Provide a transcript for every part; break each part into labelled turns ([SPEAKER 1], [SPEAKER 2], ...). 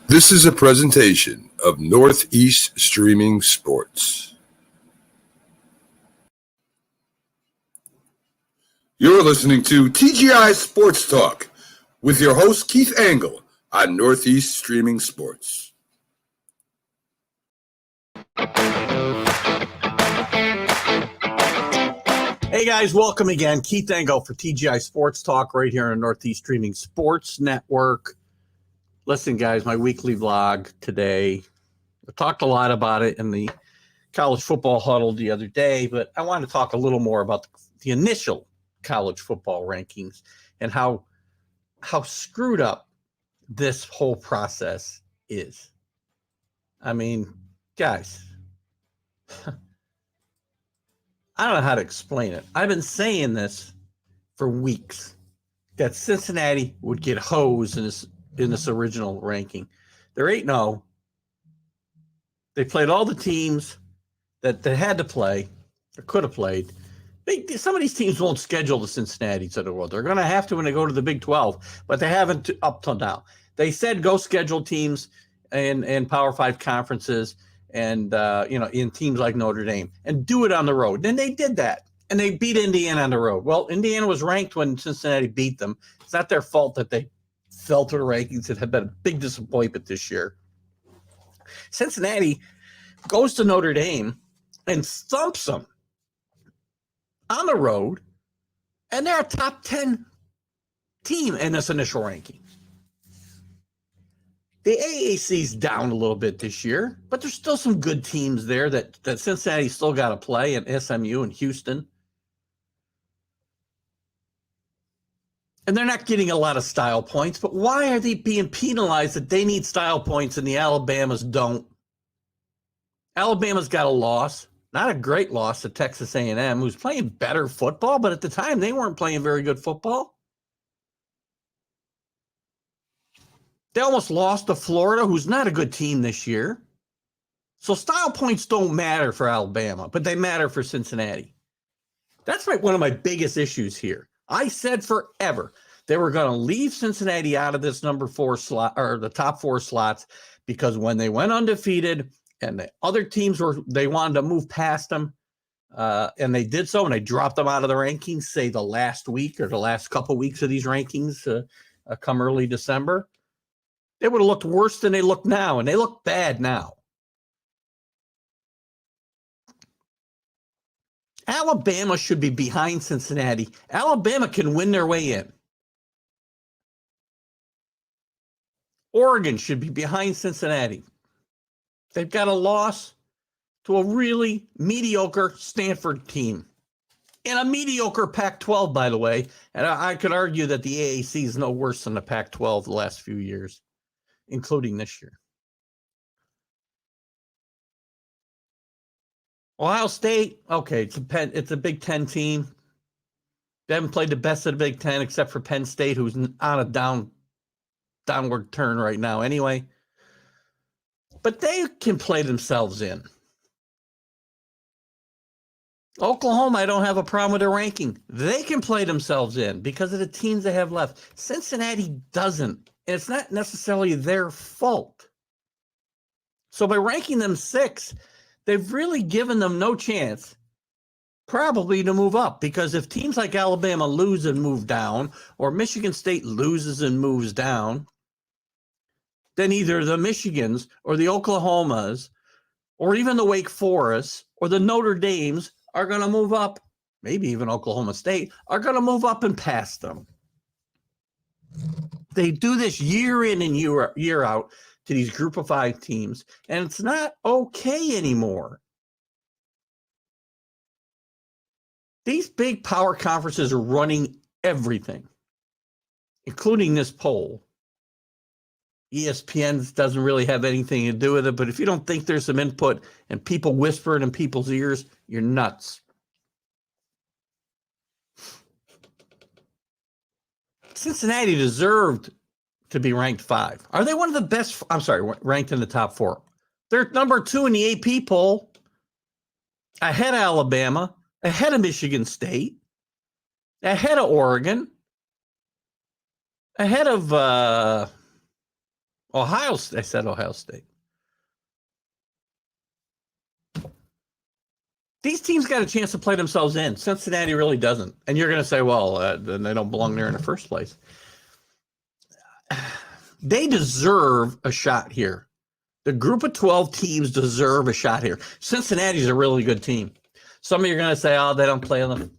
[SPEAKER 1] This is a presentation of Northeast Streaming Sports. You're listening to TGI Sports Talk with your host Keith Angle on Northeast Streaming Sports.
[SPEAKER 2] Hey guys, welcome again. Keith Angle for TGI Sports Talk right here on Northeast Streaming Sports Network. Listen, guys, my weekly vlog today. I talked a lot about it in the college football huddle the other day, but I want to talk a little more about the initial college football rankings and how screwed up this whole process is. I mean, guys, I don't know how to explain it. I've been saying this for weeks, that Cincinnati would get hosed in this original ranking. They're 8-0. They played all the teams that they had to play or could have played. Some of these teams won't schedule the Cincinnati's of the world. They're going to have to when they go to the Big 12, but they haven't up till now. They said go schedule teams in Power 5 conferences and in teams like Notre Dame and do it on the road. Then they did that, and they beat Indiana on the road. Well, Indiana was ranked when Cincinnati beat them. It's not their fault that they fell to the rankings. It had been a big disappointment this year. Cincinnati goes to Notre Dame and thumps them on the road, and they're a top 10 team in this initial ranking. The AAC's down a little bit this year, but there's still some good teams there that Cincinnati still got to play, and SMU and Houston. And they're not getting a lot of style points, but why are they being penalized that they need style points and the Alabamas don't? Alabama's got a loss, not a great loss to Texas A&M, who's playing better football, but at the time they weren't playing very good football. They almost lost to Florida, who's not a good team this year. So style points don't matter for Alabama, but they matter for Cincinnati. That's one of my biggest issues here. I said forever they were going to leave Cincinnati out of this number 4 slot or the top 4 slots because when they went undefeated and the other teams they wanted to move past them, and they did so, and they dropped them out of the rankings, say the last week or the last couple weeks of these rankings come early December. They would have looked worse than they look now, and they look bad now. Alabama should be behind Cincinnati. Alabama can win their way in. Oregon should be behind Cincinnati. They've got a loss to a really mediocre Stanford team. And a mediocre Pac-12, by the way. And I could argue that the AAC is no worse than the Pac-12 the last few years, including this year. Ohio State, okay, it's a Big Ten team. They haven't played the best of the Big Ten except for Penn State, who's on a downward turn right now anyway. But they can play themselves in. Oklahoma, I don't have a problem with their ranking. They can play themselves in because of the teams they have left. Cincinnati doesn't. And it's not necessarily their fault. So by ranking them 6, they've really given them no chance probably to move up, because if teams like Alabama lose and move down, or Michigan State loses and moves down, then either the Michigans or the Oklahomas or even the Wake Forests or the Notre Dames are going to move up, maybe even Oklahoma State, are going to move up and pass them. They do this year in and year out to these group of 5 teams, and it's not okay anymore. These big power conferences are running everything, including this poll. ESPN doesn't really have anything to do with it, but if you don't think there's some input and people whispering in people's ears, you're nuts. Cincinnati deserved to be ranked 5. Are they one of the best? I'm sorry, ranked in the top 4. They're number 2 in the AP poll, ahead of Alabama, ahead of Michigan State, ahead of Oregon, ahead of Ohio State. I said Ohio State. These teams got a chance to play themselves in. Cincinnati really doesn't. And you're going to say, well, then they don't belong there in the first place. They deserve a shot here. The group of 12 teams deserve a shot here. Cincinnati's a really good team. Some of you are going to say, oh, they don't play on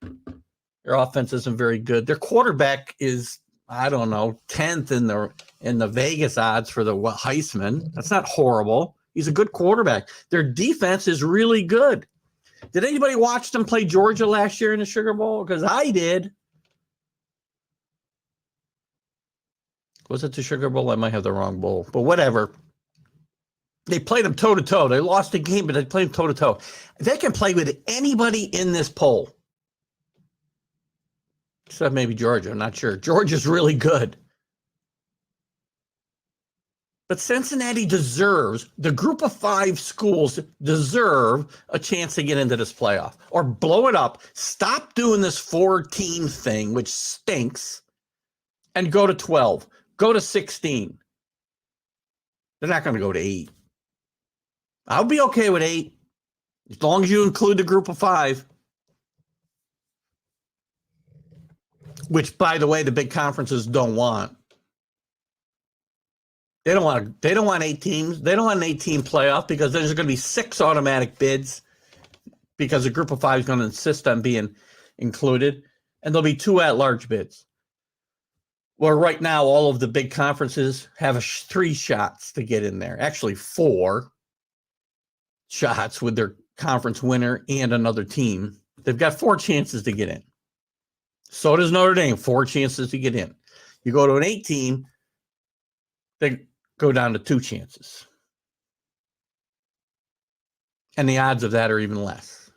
[SPEAKER 2] them. Their offense isn't very good. Their quarterback is, I don't know, 10th in the Vegas odds for the Heisman. That's not horrible. He's a good quarterback. Their defense is really good. Did anybody watch them play Georgia last year in the Sugar Bowl? Because I did. Was it the Sugar Bowl? I might have the wrong bowl, but whatever. They played them toe-to-toe. They lost the game, but they played them toe-to-toe. They can play with anybody in this poll. Except maybe Georgia. I'm not sure. Georgia's really good. But Cincinnati deserves, the group of 5 schools deserve a chance to get into this playoff. Or blow it up. Stop doing this 4-team thing, which stinks, and go to 12. Go to 16. They're not going to go to 8. I'll be okay with 8, as long as you include the group of 5. Which, by the way, the big conferences don't want. They don't want 8 teams. They don't want an 8-team playoff because there's going to be 6 automatic bids because the group of 5 is going to insist on being included, and there'll be 2 at-large bids. Well, right now, all of the big conferences have 3 shots to get in there. Actually, 4 shots with their conference winner and another team. They've got 4 chances to get in. So does Notre Dame, 4 chances to get in. You go to an 8-team, they go down to 2 chances. And the odds of that are even less.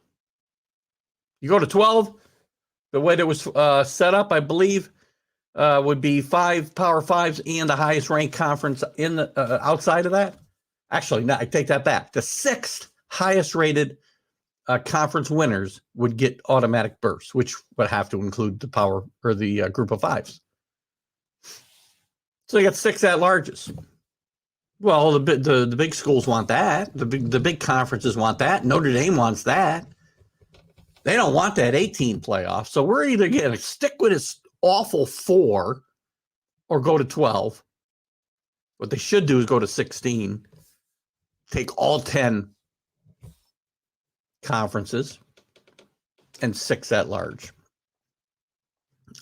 [SPEAKER 2] You go to 12, the way that was set up, I believe, would be 5 Power 5s and the highest ranked conference in the outside of that. Actually, no, I take that back. The 6th highest rated conference winners would get automatic berths, which would have to include the power or the group of 5s. So you got 6 at-larges. Well, the big schools want that. The big conferences want that. Notre Dame wants that. They don't want that 18 playoff. So we're either going to stick with this awful 4 or go to 12. What they should do is go to 16. Take all 10 conferences and 6 at large.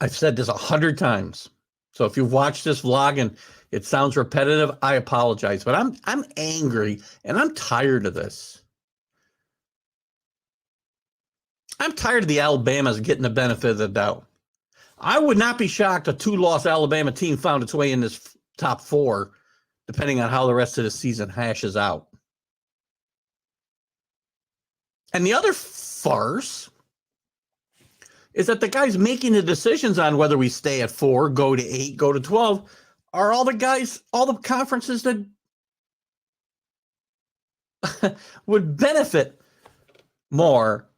[SPEAKER 2] I've said this 100 times. So if you've watched this vlog and it sounds repetitive, I apologize. But I'm angry and I'm tired of this. I'm tired of the Alabamas getting the benefit of the doubt. I would not be shocked a 2-loss Alabama team found its way in this top 4, depending on how the rest of the season hashes out. And the other farce is that the guys making the decisions on whether we stay at 4, go to 8, go to 12, are all the guys, all the conferences that would benefit more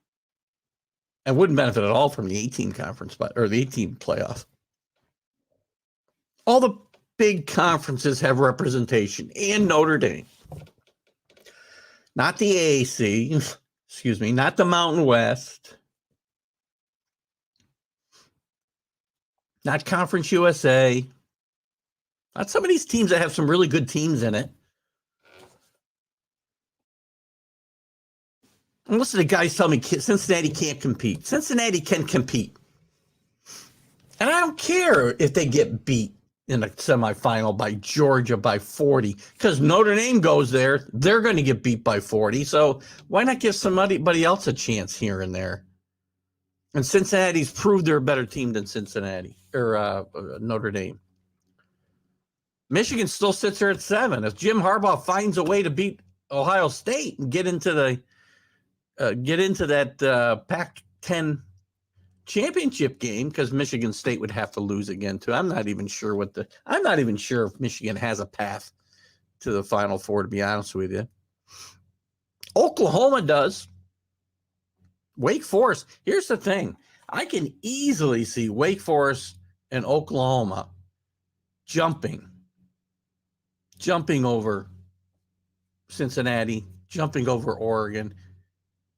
[SPEAKER 2] and wouldn't benefit at all from the 18 conference, or the 18 playoff. All the big conferences have representation, and Notre Dame. Not the AAC, excuse me, not the Mountain West, not Conference USA, not some of these teams that have some really good teams in it. And most of the guys tell me Cincinnati can't compete. Cincinnati can compete. And I don't care if they get beat in the semifinal by Georgia by 40, because Notre Dame goes there, they're going to get beat by 40. So why not give somebody else a chance here and there? And Cincinnati's proved they're a better team than Cincinnati or Notre Dame. Michigan still sits there at 7. If Jim Harbaugh finds a way to beat Ohio State and get into that Pac-10 championship game, because Michigan State would have to lose again too. I'm not even sure if Michigan has a path to the Final Four, to be honest with you. Oklahoma does. Wake Forest. Here's the thing. I can easily see Wake Forest and Oklahoma jumping jumping over Cincinnati, jumping over Oregon,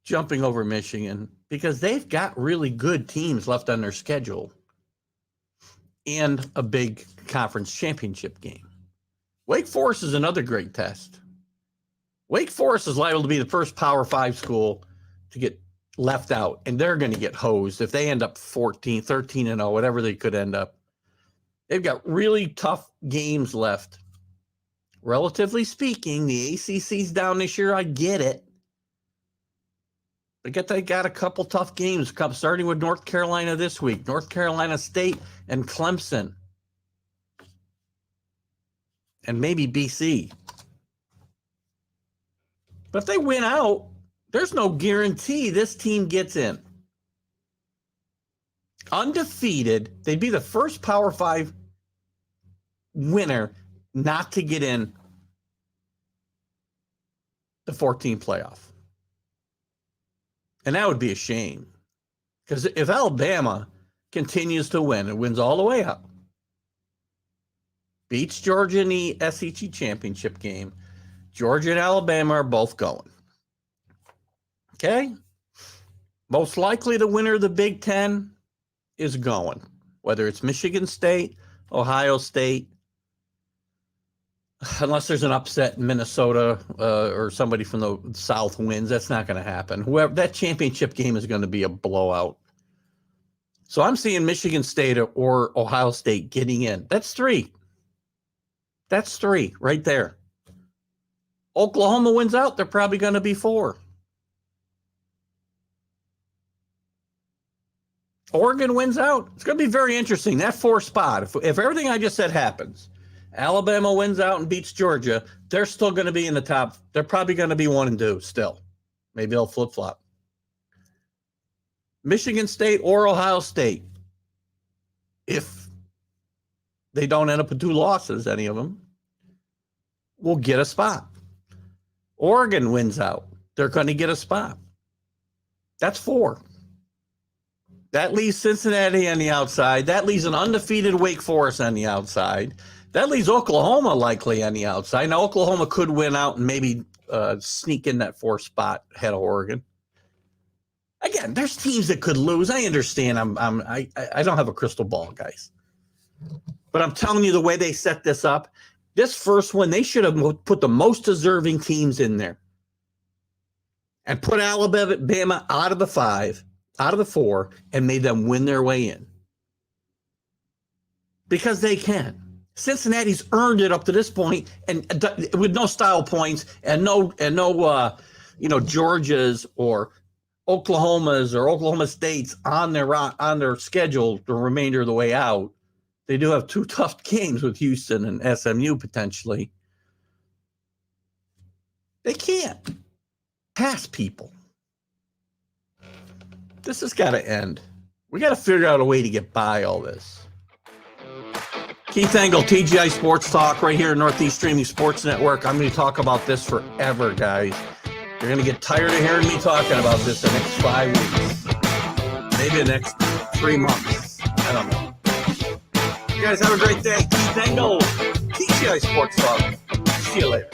[SPEAKER 2] jumping over Michigan, because they've got really good teams left on their schedule and a big conference championship game. Wake Forest is another great test. Wake Forest is liable to be the first Power 5 school to get left out, and they're going to get hosed if they end up 13 and 0, whatever they could end up. They've got really tough games left. Relatively speaking, the ACC's down this year. I get it. They got a couple tough games starting with North Carolina this week, North Carolina State and Clemson, and maybe BC. But if they win out, there's no guarantee this team gets in. Undefeated, they'd be the first Power 5 winner not to get in the 14 playoff. And that would be a shame. Because if Alabama continues to win and wins all the way up, beats Georgia in the SEC championship game, Georgia and Alabama are both going. Okay? Most likely the winner of the Big Ten is going. Whether it's Michigan State, Ohio State, unless there's an upset in Minnesota or somebody from the South wins, that's not going to happen. Whoever that championship game is going to be a blowout. So I'm seeing Michigan State or Ohio State getting in. That's 3. That's 3 right there. Oklahoma wins out, they're probably going to be 4. Oregon wins out. It's going to be very interesting. That 4 spot, if everything I just said happens, Alabama wins out and beats Georgia, they're still going to be in the top. They're probably going to be 1 and 2 still. Maybe they'll flip-flop. Michigan State or Ohio State, if they don't end up with 2 losses, any of them, will get a spot. Oregon wins out. They're going to get a spot. That's 4. That leaves Cincinnati on the outside. That leaves an undefeated Wake Forest on the outside. That leaves Oklahoma likely on the outside. Now, Oklahoma could win out and maybe sneak in that 4th spot ahead of Oregon. Again, there's teams that could lose. I understand. I don't have a crystal ball, guys. But I'm telling you, the way they set this up, this first one, they should have put the most deserving teams in there and put Alabama out of the 5, out of the 4, and made them win their way in. Because they can. Cincinnati's earned it up to this point, and with no style points and no Georgias or Oklahomas or Oklahoma States on their schedule the remainder of the way out. They do have 2 tough games with Houston and SMU potentially. They can't pass people. This has got to end. We got to figure out a way to get by all this. Keith Engel, TGI Sports Talk, right here at Northeast Streaming Sports Network. I'm going to talk about this forever, guys. You're going to get tired of hearing me talking about this the next 5 weeks. Maybe the next 3 months. I don't know. You guys have a great day. Keith Engel, TGI Sports Talk. See you later.